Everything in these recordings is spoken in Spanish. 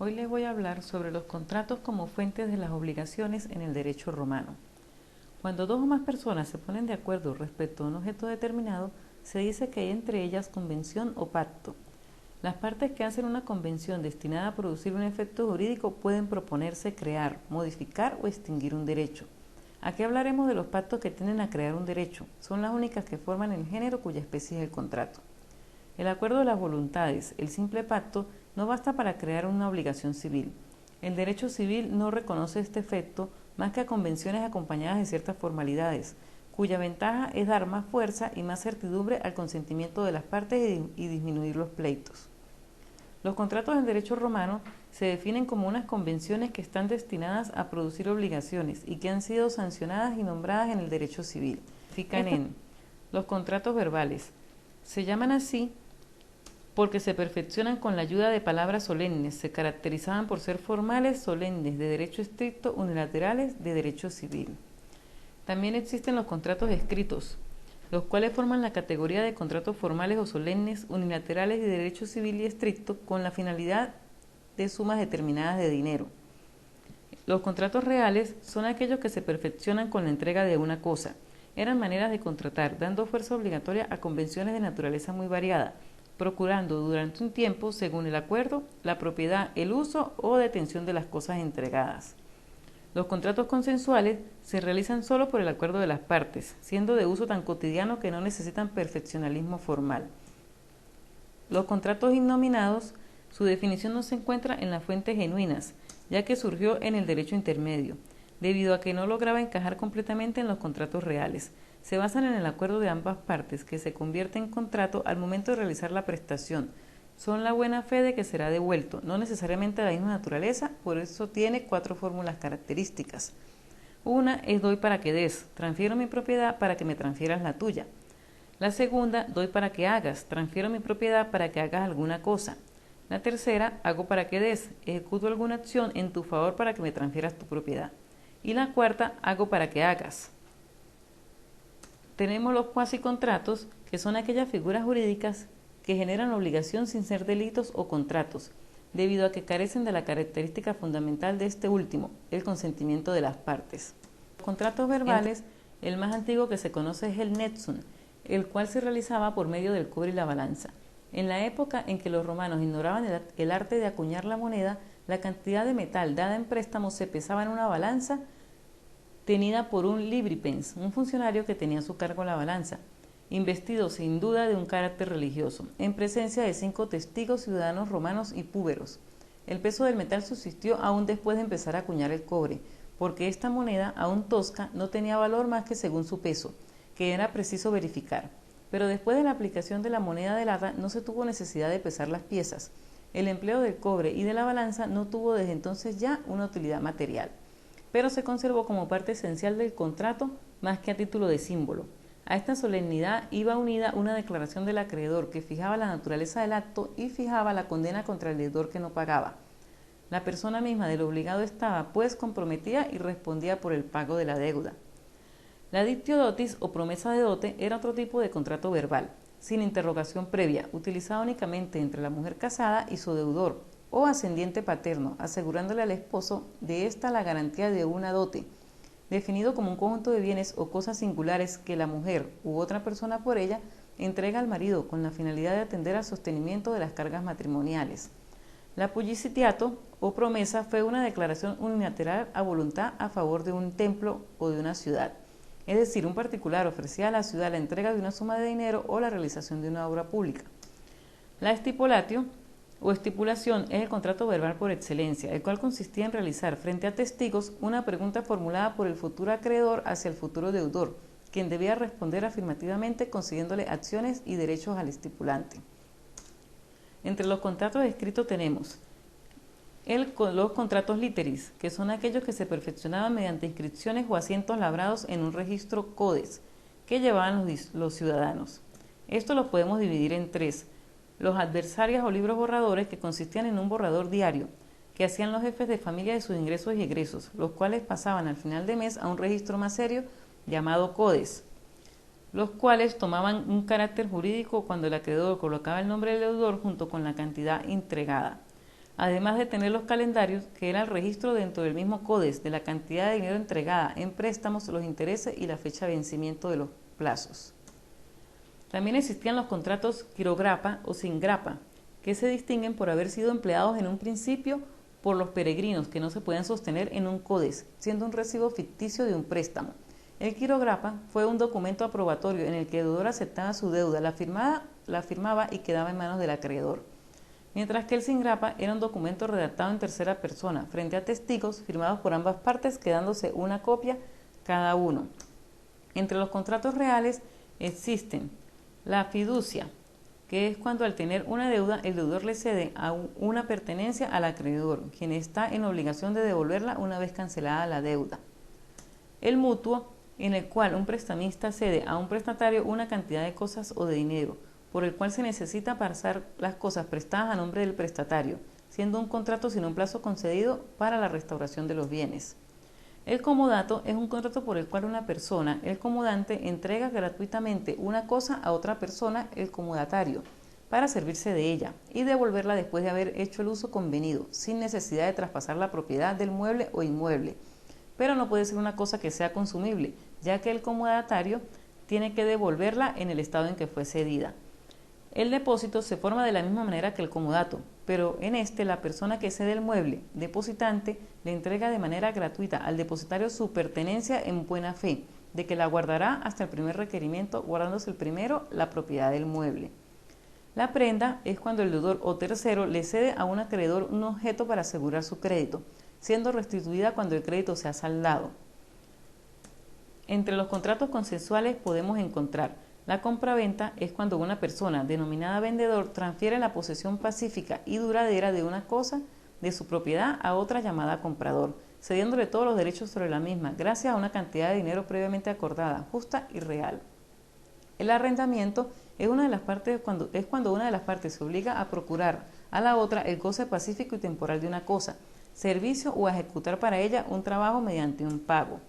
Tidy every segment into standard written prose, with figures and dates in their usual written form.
Hoy les voy a hablar sobre los contratos como fuentes de las obligaciones en el derecho romano. Cuando dos o más personas se ponen de acuerdo respecto a un objeto determinado, se dice que hay entre ellas convención o pacto. Las partes que hacen una convención destinada a producir un efecto jurídico pueden proponerse crear, modificar o extinguir un derecho. Aquí hablaremos de los pactos que tienden a crear un derecho. Son las únicas que forman el género cuya especie es el contrato. El acuerdo de las voluntades, el simple pacto, no basta para crear una obligación civil. El derecho civil no reconoce este efecto más que a convenciones acompañadas de ciertas formalidades, cuya ventaja es dar más fuerza y más certidumbre al consentimiento de las partes y disminuir los pleitos. Los contratos en derecho romano se definen como unas convenciones que están destinadas a producir obligaciones y que han sido sancionadas y nombradas en el derecho civil. Fican en los contratos verbales. Se llaman así porque se perfeccionan con la ayuda de palabras solemnes, se caracterizaban por ser formales, solemnes, de derecho estricto, unilaterales, de derecho civil. También existen los contratos escritos, los cuales forman la categoría de contratos formales o solemnes, unilaterales, de derecho civil y estricto, con la finalidad de sumas determinadas de dinero. Los contratos reales son aquellos que se perfeccionan con la entrega de una cosa. Eran maneras de contratar, dando fuerza obligatoria a convenciones de naturaleza muy variada, procurando durante un tiempo, según el acuerdo, la propiedad, el uso o detención de las cosas entregadas. Los contratos consensuales se realizan solo por el acuerdo de las partes, siendo de uso tan cotidiano que no necesitan perfeccionalismo formal. Los contratos innominados, su definición no se encuentra en las fuentes genuinas, ya que surgió en el derecho intermedio, debido a que no lograba encajar completamente en los contratos reales. Se basan en el acuerdo de ambas partes, que se convierte en contrato al momento de realizar la prestación. Son la buena fe de que será devuelto, no necesariamente de la misma naturaleza, por eso tiene 4 fórmulas características. Una es doy para que des, transfiero mi propiedad para que me transfieras la tuya. La segunda, doy para que hagas, transfiero mi propiedad para que hagas alguna cosa. La tercera, hago para que des, ejecuto alguna acción en tu favor para que me transfieras tu propiedad. Y la cuarta, hago para que hagas. Tenemos los cuasicontratos, que son aquellas figuras jurídicas que generan obligación sin ser delitos o contratos, debido a que carecen de la característica fundamental de este último, el consentimiento de las partes. Los contratos verbales, el más antiguo que se conoce es el Nexum, el cual se realizaba por medio del cobre y la balanza. En la época en que los romanos ignoraban el arte de acuñar la moneda, la cantidad de metal dada en préstamo se pesaba en una balanza tenida por un libripens, un funcionario que tenía a su cargo la balanza, investido sin duda de un carácter religioso, en presencia de 5 testigos ciudadanos romanos y púberos. El peso del metal subsistió aún después de empezar a acuñar el cobre, porque esta moneda, aún tosca, no tenía valor más que según su peso, que era preciso verificar. Pero después de la aplicación de la moneda de lata no se tuvo necesidad de pesar las piezas. El empleo del cobre y de la balanza no tuvo desde entonces ya una utilidad material, pero se conservó como parte esencial del contrato más que a título de símbolo. A esta solemnidad iba unida una declaración del acreedor que fijaba la naturaleza del acto y fijaba la condena contra el deudor que no pagaba. La persona misma del obligado estaba, pues, comprometida y respondía por el pago de la deuda. La dictio dotis o promesa de dote era otro tipo de contrato verbal, sin interrogación previa, utilizado únicamente entre la mujer casada y su deudor o ascendiente paterno, asegurándole al esposo de ésta la garantía de una dote, definido como un conjunto de bienes o cosas singulares que la mujer u otra persona por ella entrega al marido con la finalidad de atender al sostenimiento de las cargas matrimoniales. La pullicitiato o promesa fue una declaración unilateral a voluntad a favor de un templo o de una ciudad. Es decir, un particular ofrecía a la ciudad la entrega de una suma de dinero o la realización de una obra pública. La stipulatio o estipulación es el contrato verbal por excelencia, el cual consistía en realizar frente a testigos una pregunta formulada por el futuro acreedor hacia el futuro deudor, quien debía responder afirmativamente concediéndole acciones y derechos al estipulante. Entre los contratos escritos tenemos los contratos literis, que son aquellos que se perfeccionaban mediante inscripciones o asientos labrados en un registro codes que llevaban los ciudadanos. Esto los podemos dividir en 3. Los adversarios o libros borradores, que consistían en un borrador diario que hacían los jefes de familia de sus ingresos y egresos, los cuales pasaban al final de mes a un registro más serio llamado codes, los cuales tomaban un carácter jurídico cuando el acreedor colocaba el nombre del deudor junto con la cantidad entregada. además de tener los calendarios, que era el registro dentro del mismo CODES de la cantidad de dinero entregada en préstamos, los intereses y la fecha de vencimiento de los plazos. También existían los contratos quirograpa o sin grapa, que se distinguen por haber sido empleados en un principio por los peregrinos que no se pueden sostener en un CODES, siendo un recibo ficticio de un préstamo. El quirograpa fue un documento aprobatorio en el que el deudor aceptaba su deuda, la firmaba y quedaba en manos del acreedor. Mientras que el sin grapa era un documento redactado en tercera persona, frente a testigos, firmados por ambas partes, quedándose una copia cada uno. Entre los contratos reales existen la fiducia, que es cuando al tener una deuda el deudor le cede a una pertenencia al acreedor, quien está en obligación de devolverla una vez cancelada la deuda. El mutuo, en el cual un prestamista cede a un prestatario una cantidad de cosas o de dinero, por el cual se necesita pasar las cosas prestadas a nombre del prestatario, siendo un contrato sin un plazo concedido para la restauración de los bienes. El comodato es un contrato por el cual una persona, el comodante, entrega gratuitamente una cosa a otra persona, el comodatario, para servirse de ella y devolverla después de haber hecho el uso convenido, sin necesidad de traspasar la propiedad del mueble o inmueble. Pero no puede ser una cosa que sea consumible, ya que el comodatario tiene que devolverla en el estado en que fue cedida. El depósito se forma de la misma manera que el comodato, pero en este la persona que cede el mueble, depositante, le entrega de manera gratuita al depositario su pertenencia en buena fe, de que la guardará hasta el primer requerimiento, guardándose el primero la propiedad del mueble. La prenda es cuando el deudor o tercero le cede a un acreedor un objeto para asegurar su crédito, siendo restituida cuando el crédito se ha saldado. Entre los contratos consensuales podemos encontrar la compraventa, es cuando una persona denominada vendedor transfiere la posesión pacífica y duradera de una cosa de su propiedad a otra llamada comprador, cediéndole todos los derechos sobre la misma, gracias a una cantidad de dinero previamente acordada, justa y real. El arrendamiento es cuando una de las partes se obliga a procurar a la otra el goce pacífico y temporal de una cosa, servicio o a ejecutar para ella un trabajo mediante un pago.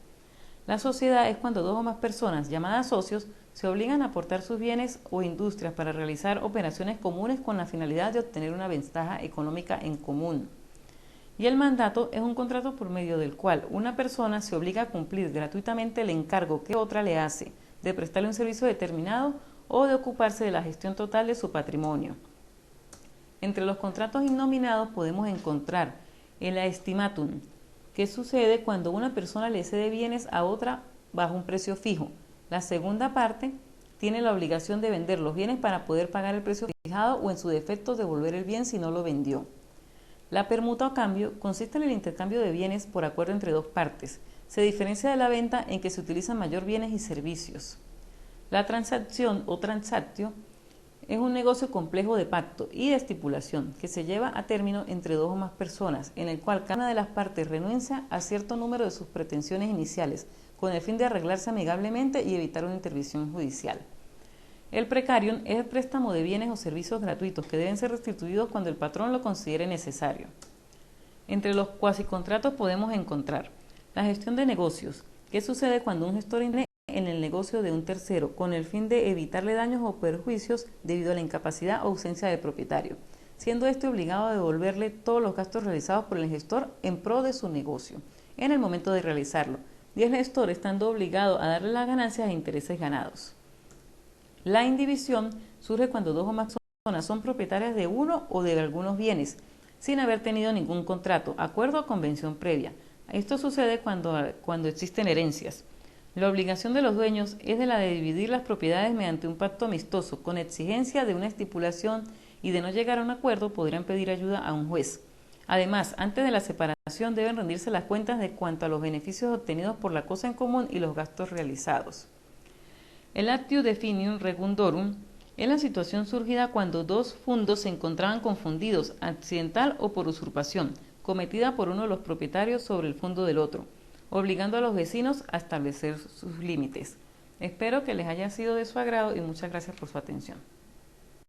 La sociedad es cuando dos o más personas, llamadas socios, se obligan a aportar sus bienes o industrias para realizar operaciones comunes con la finalidad de obtener una ventaja económica en común. Y el mandato es un contrato por medio del cual una persona se obliga a cumplir gratuitamente el encargo que otra le hace, de prestarle un servicio determinado o de ocuparse de la gestión total de su patrimonio. Entre los contratos innominados podemos encontrar el aestimatum, que sucede cuando una persona le cede bienes a otra bajo un precio fijo. La segunda parte tiene la obligación de vender los bienes para poder pagar el precio fijado o en su defecto devolver el bien si no lo vendió. La permuta o cambio consiste en el intercambio de bienes por acuerdo entre dos partes. Se diferencia de la venta en que se utilizan mayor bienes y servicios. La transacción o transactio es un negocio complejo de pacto y de estipulación que se lleva a término entre dos o más personas, en el cual cada una de las partes renuncia a cierto número de sus pretensiones iniciales, con el fin de arreglarse amigablemente y evitar una intervención judicial. El precarium es el préstamo de bienes o servicios gratuitos que deben ser restituidos cuando el patrón lo considere necesario. Entre los cuasicontratos podemos encontrar la gestión de negocios, que sucede cuando un gestor interviene en el negocio de un tercero, con el fin de evitarle daños o perjuicios debido a la incapacidad o ausencia del propietario, siendo éste obligado a devolverle todos los gastos realizados por el gestor en pro de su negocio, en el momento de realizarlo, y el gestor estando obligado a darle las ganancias e intereses ganados. La indivisión surge cuando dos o más personas son propietarias de uno o de algunos bienes, sin haber tenido ningún contrato, acuerdo o convención previa. Esto sucede cuando existen herencias. La obligación de los dueños es la de dividir las propiedades mediante un pacto amistoso, con exigencia de una estipulación, y de no llegar a un acuerdo podrían pedir ayuda a un juez. Además, antes de la separación deben rendirse las cuentas de cuanto a los beneficios obtenidos por la cosa en común y los gastos realizados. El actio definium regundorum es la situación surgida cuando dos fundos se encontraban confundidos, accidental o por usurpación, cometida por uno de los propietarios sobre el fondo del otro, obligando a los vecinos a establecer sus límites. Espero que les haya sido de su agrado y muchas gracias por su atención.